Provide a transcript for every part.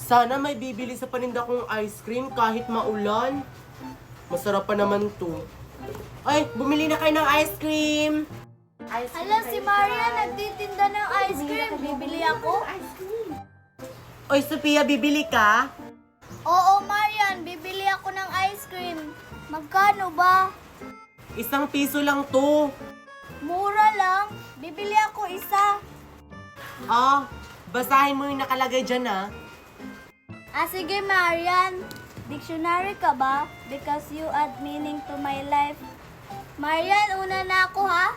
Sana may bibili sa paninda kong ice cream kahit maulan. Masarap pa naman to. Ay, bumili na kayo ng ice cream! Hala, si Maria nagtitinda ng ice cream. Bibili ako? Oy, Sophia, bibili ka? Oo, Marian. Bibili ako ng ice cream. Magkano ba? 1 piso lang to. Mura lang. Bibili ako isa. Ah, basahin mo yung nakalagay dyan ah. Sige, Marian. Dictionary ka ba? Because you add meaning to my life. Marian, una na ako ha?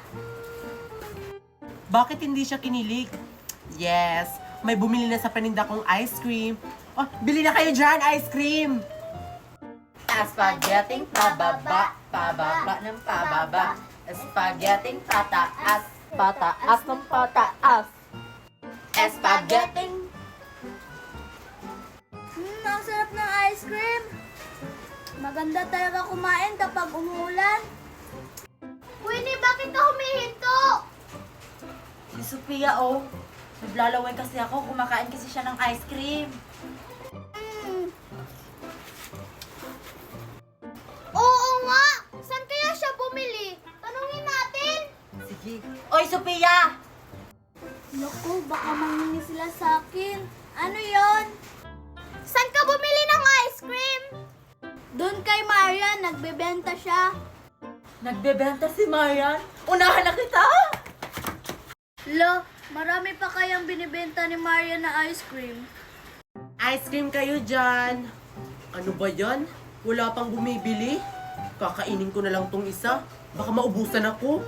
Bakit hindi siya kinilig? Yes, may bumili na sa paninda kong ice cream. Oh, bili na kayo dyan, ice cream! Spaghetting pababa, pababa ng pababa. Spaghetting pataas, pataas ng pataas. Spaghetting. Ang sarap ng ice cream. Maganda talaga kumain kapag umuulan. Winnie, bakit ka humihinto? Si Sophia, oh. Naglalaway kasi ako, kumakain kasi siya ng ice cream. Oo nga! Saan kaya siya bumili? Tanungin natin! Sige. Oy, Sophia! Naku, baka manghingi sila sa akin. Ano yon? Saan ka bumili ng ice cream? Doon kay Marian, nagbebenta siya. Nagbebenta si Marian? Unahan na kita! Lo, marami pa kayang binibenta ni Marian na ice cream. Ice cream kayo dyan. Ano ba yan? Wala pang bumibili? Kakainin ko na lang tong isa. Baka maubusan ako.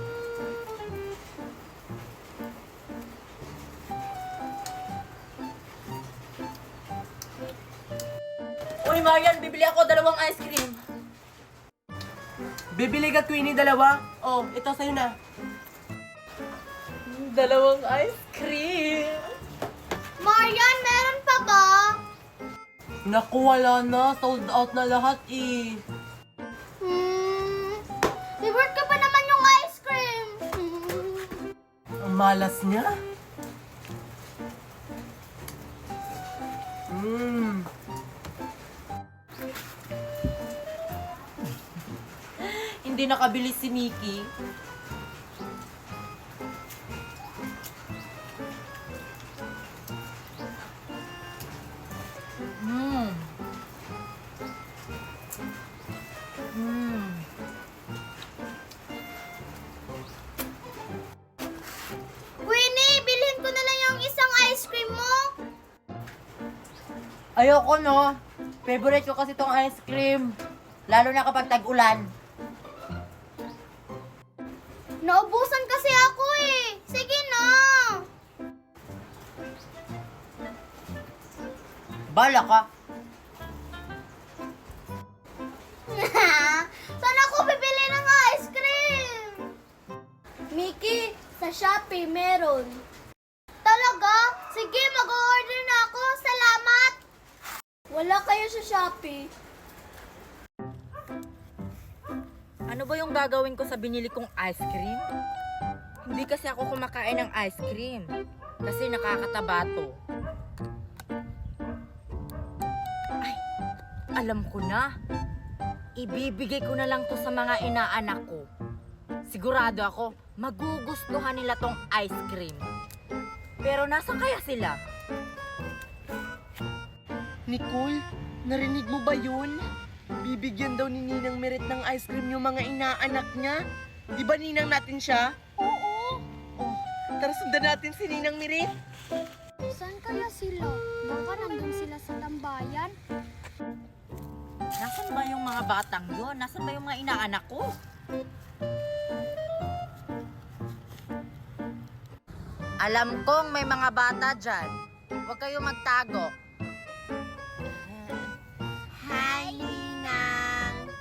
Uy, Marian, bibili ako 2 ice cream. Bibili ka, Queenie, 2. Oh, ito sa'yo na. 2 ice cream. Marian, meron pa ba? Naku, wala na. Sold out na lahat eh. Favorite ka pa naman yung ice cream. Ang malas niya. Hindi nakabili si Nikki. Winnie, bilhin ko na lang yung isang ice cream mo. Ayoko, no. Favorite ko kasi tong ice cream. Lalo na kapag tag-ulan. Naubusan kasi ako eh. Sige na. Bala ka. Saan ako bibili ng ice cream? Mickey, sa Shopee meron. Talaga? Sige, mag-order na ako. Salamat. Wala kayo sa Shopee. Ano ba yung gagawin ko sa binili kong ice cream? Hindi kasi ako kumakain ng ice cream. Kasi nakakataba to. Ay, alam ko na. Ibibigay ko na lang to sa mga inaanak ko. Sigurado ako, magugustuhan nila tong ice cream. Pero nasa kaya sila? Nicole, narinig mo ba yun? Bibigyan daw ni Ninang Meret ng ice cream yung mga inaanak niya. Di ba ninang natin siya? Oo. Oh, tara sundan natin si Ninang Meret. Saan kaya sila? Baka nandun sila sa tambayan. Nasaan ba yung mga batang yon? Nasaan ba yung mga inaanak ko? Alam kong may mga bata dyan. Huwag kayong magtago. Hi, Ninang.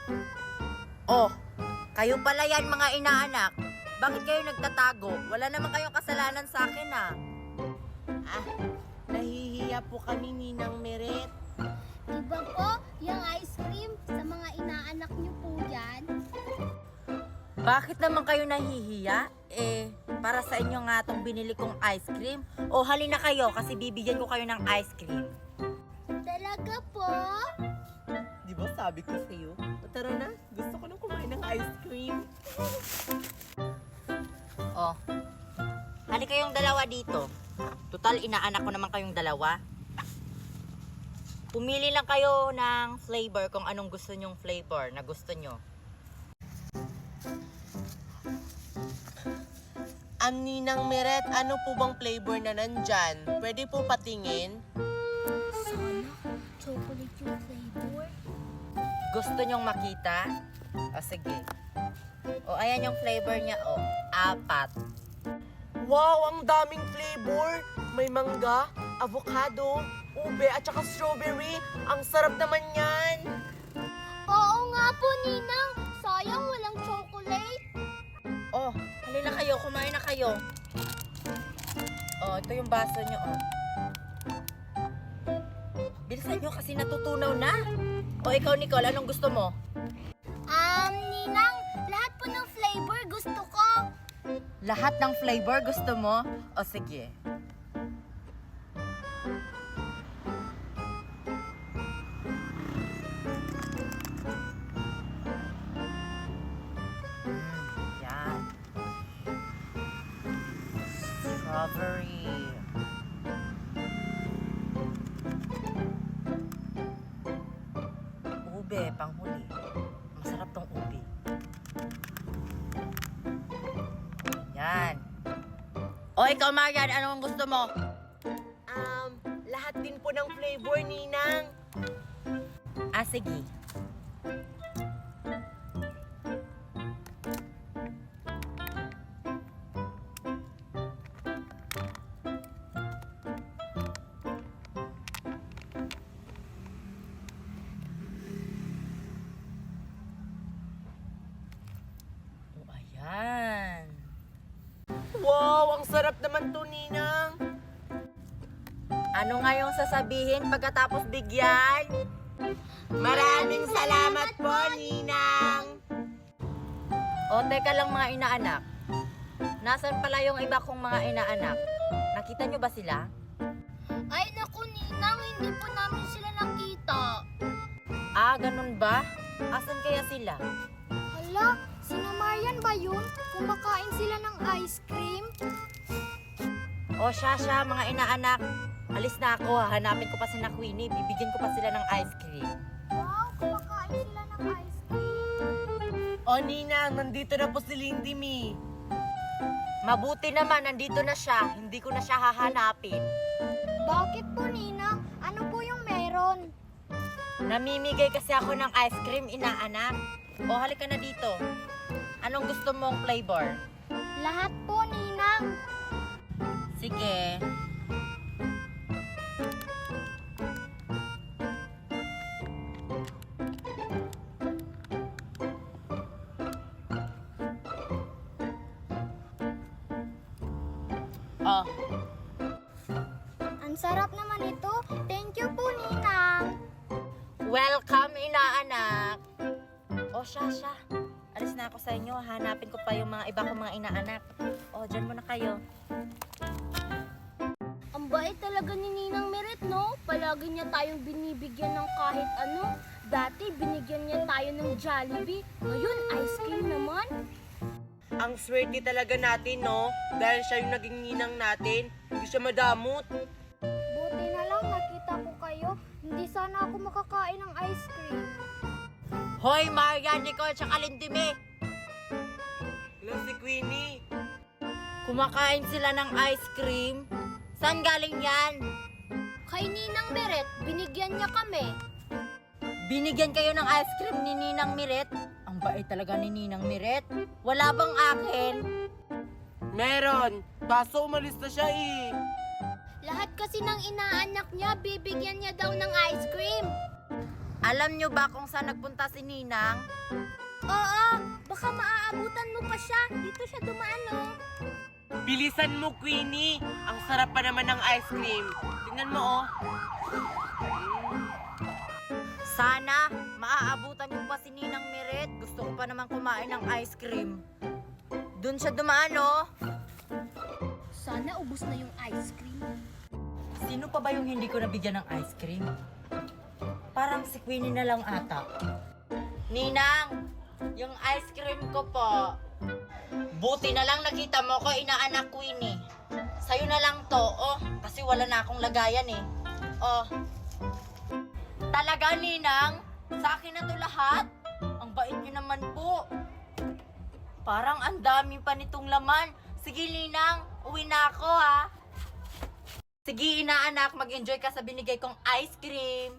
Oh, kayo pala yan mga inaanak. Bakit kayo nagtatago? Wala naman kayong kasalanan sa akin ah. Nahihiya po kami, Ninang Meret. Diba po, yung ice cream sa mga inaanak niyo po yan? Bakit naman kayo nahihiya? Para sa inyo nga itong binili kong ice cream. O halina kayo kasi bibigyan ko kayo ng ice cream. Dali Talaga? Di ba sabi ko sa'yo? O tara na, gusto ko nang kumain ng ice cream. Oh, hali kayong dalawa dito. Total, inaanak ko naman kayong dalawa. Pumili lang kayo ng flavor kung anong gusto nyong flavor na gusto nyo. Ninang Meret, ano po bang flavor na nandyan? Pwede po patingin? Sana chocolate yung flavor. Gusto nyong makita? O sige. O ayan yung flavor niya, o. 4. Wow, ang daming flavor! May mangga, avocado, ube, at saka strawberry. Ang sarap naman yan! Oo nga po, Ninang. Sayang walang chocolate. Oh, halina kayo, kumain na kayo. Oh, ito yung baso nyo, oh. Bilisan nyo kasi natutunaw na. O ikaw, Nicole, anong gusto mo? Ninang, lahat po ng flavor gusto ko. Lahat ng flavor gusto mo? O sige. Yan. Strawberry. Ube, panghuli. Masarap tong ube. Yan. O ikaw, Marian, anong gusto mo? Lahat din po ng flavor, Ninang. Ah, sige. O, ayan. Wow, ang sarap naman to, Ninang. Ano nga yung sasabihin pagkatapos bigyan? Maraming salamat po, Ninang! O, teka lang mga inaanak. Nasaan pala yung iba kong mga inaanak? Nakita nyo ba sila? Ay, naku, Ninang. Hindi po namin sila nakita. Ah, ganun ba? Asan kaya sila? Hala, sina Marian ba yun? Kumakain sila ng ice cream? O, Shasha, mga inaanak. Alis na ako, hahanapin ko pa si na Queenie. Bibigyan ko pa sila ng ice cream. Wow, kumakain sila ng ice cream. O, Ninang, nandito na po si Lindy Mi. Mabuti naman, nandito na siya. Hindi ko na siya hahanapin. Bakit po, Ninang? Ano po yung meron? Namimigay kasi ako ng ice cream, inaanak. O, halika na dito. Anong gusto mong flavor? Lahat po, Ninang. Sige. Oh, Ang sarap naman ito. Thank you po, Ninang. welcome, inaanak. O, Shasha. Alis na ako sa inyo. Hanapin ko pa yung mga iba kong mga inaanak. O, dyan muna kayo. Ang bait talaga ni Ninang Meret, no? Palagi niya tayong binibigyan ng kahit ano. Dati, binigyan niya tayo ng Jollibee. Ngayon, ice cream naman. Ang swerte talaga natin, no? Dahil siya yung naging ninang natin. Hindi siya madamot. Buti na lang nakita ko kayo. Hindi sana ako makakain ng ice cream. Hoy, Marian, Nicole, tsaka Lindime. Hello, si Queenie. Kumakain sila ng ice cream. Saan galing yan? Kay Ninang Meret, binigyan niya kami. Binigyan kayo ng ice cream ni Ninang Miret? Ang bait talaga ni Ninang Miret. Wala bang akin? Meron. Kaso umalis na siya eh. Lahat kasi ng inaanak niya, bibigyan niya daw ng ice cream. Alam nyo ba kung saan nagpunta si Ninang? Oo, baka maaabutan mo pa siya. Dito siya dumaan, no? Bilisan mo, Queenie. Ang sarap pa naman ng ice cream. Tingnan mo, oh. Sana, maaabutan nyo pa si Ninang Miret. Gusto ko pa naman kumain ng ice cream. Doon siya dumaan, oh. Sana ubos na yung ice cream. Sino pa ba yung hindi ko nabigyan ng ice cream? Parang si Queenie na lang ata. Ninang, yung ice cream ko po. Buti na lang nakita mo ko, inaanak Queenie. Sa'yo na lang to, oh, kasi wala na akong lagayan eh. Oh. Talaga, Ninang? Sa akin na to lahat? Ang bait niyo naman po. Parang ang dami pa nitong laman. Sige, Ninang, uwi na ako ha. Sige, inaanak, mag-enjoy ka sa binigay kong ice cream.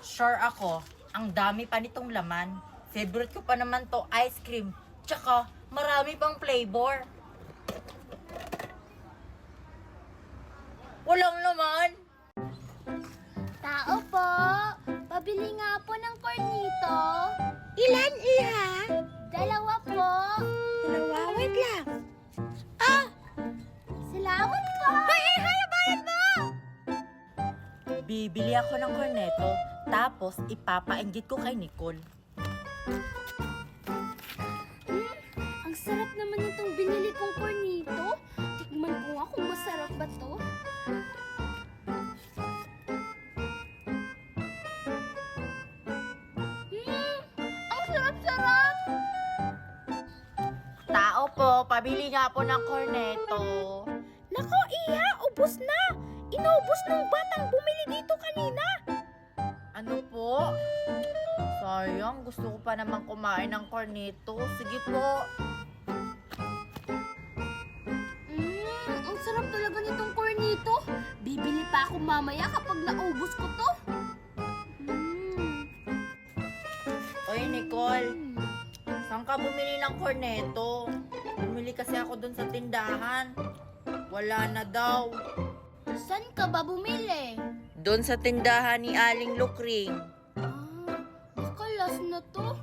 Sure ako, ang dami pa nitong laman. Favorite ko pa naman to ice cream. Tsaka, marami pang flavor. Walang laman. Tao po, pabili nga po ng cornito. Ilan, Iha? 2 po. Dalawa, wait lang. Salamat po. Hoy, Iha, yung bayad mo! Bibili ako ng corneto, tapos ipapainggit ko kay Nicole. Ang sarap naman itong binili kong cornito. Tikman ko nga kung masarap ba to. Ang sarap-sarap! Tao po, pabili nga po ng corneto. Nako, Iha, ubos na! Inubos ng batang bumili dito kanina. Ano po? Sayang, gusto ko pa naman kumain ng corneto. Sige po. Ang sarap talaga nitong cornito. Bibili pa ako mamaya kapag naubos ko to. Oy, Nicole, saan ka bumili ng corneto? Bumili kasi ako dun sa tindahan. Wala na daw. Saan ka ba bumili? Doon sa tindahan ni Aling Lukring. Baka last na to.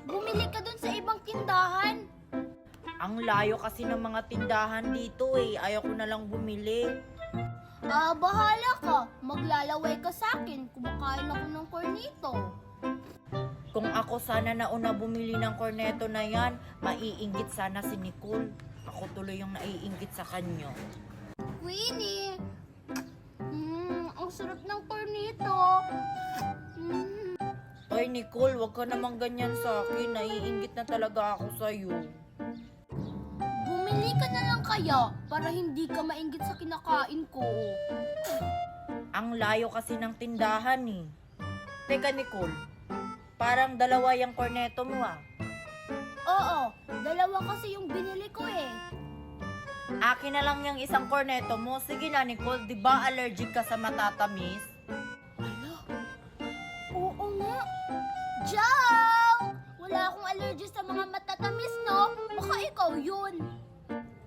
Bumili ka dun sa ibang tindahan. Ang layo kasi ng mga tindahan dito eh. Ayaw ko na lang bumili. Bahala ka. Maglalaway ka sa akin. Kumakain ako ng cornito. Kung ako sana nauna bumili ng corneto na yan, maiinggit sana si Nicole. Ako tuloy yung naiinggit sa kanya. Queenie! Ang sarap ng cornito. Oy, Nicole, wag ka naman ganyan sa akin. Naiinggit na talaga ako sa'yo. Bumili ka na lang kaya para hindi ka mainggit sa kinakain ko. Ang layo kasi ng tindahan eh. Teka, Nicole, parang dalawa yung corneto mo ah. Oo, 2 kasi yung binili ko eh. Akin na lang yung isang corneto mo. Sige na, Nicole, di ba allergic ka sa matatamis? Oo nga. Joke! Wala akong allergy sa mga matatamis, no? Baka ikaw yun.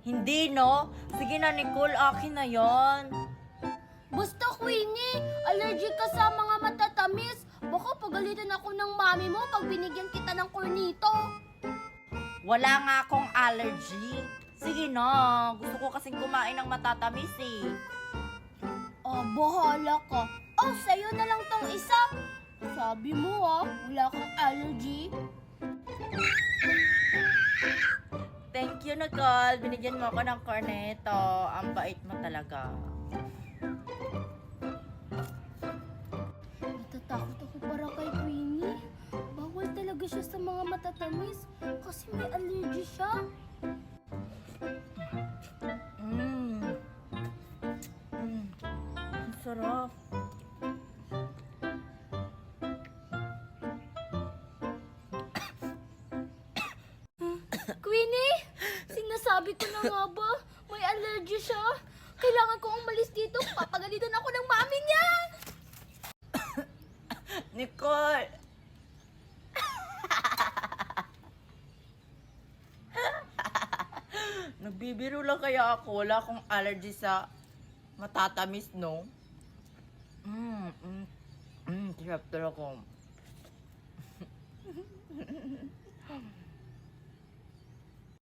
Hindi, no? Sige na, Nicole, akin na yon. Basta, Queenie, allergy ka sa mga matatamis. Baka pagalitan ako ng mami mo pag binigyan kita ng cornito. Wala nga akong allergy. Sige na, gusto ko kasing kumain ng matatamis eh. Bahala ka. Sa'yo na lang tong isa. Sabi mo wala kang allergy. Thank you, Nicole. Binigyan mo ako ng corneto. Ang bait mo talaga. Natatakot ako para kay Queenie. Bawal talaga siya sa mga matatamis kasi may allergy siya. Ang sarap. Queenie, sinasabi ko na nga ba, may allergy siya. Kailangan ko umalis dito. Papagalitan ako ng mami niya. Nicole! Nagbibiro lang kaya ako. Wala akong allergy sa matatamis, no? Sarap talaga.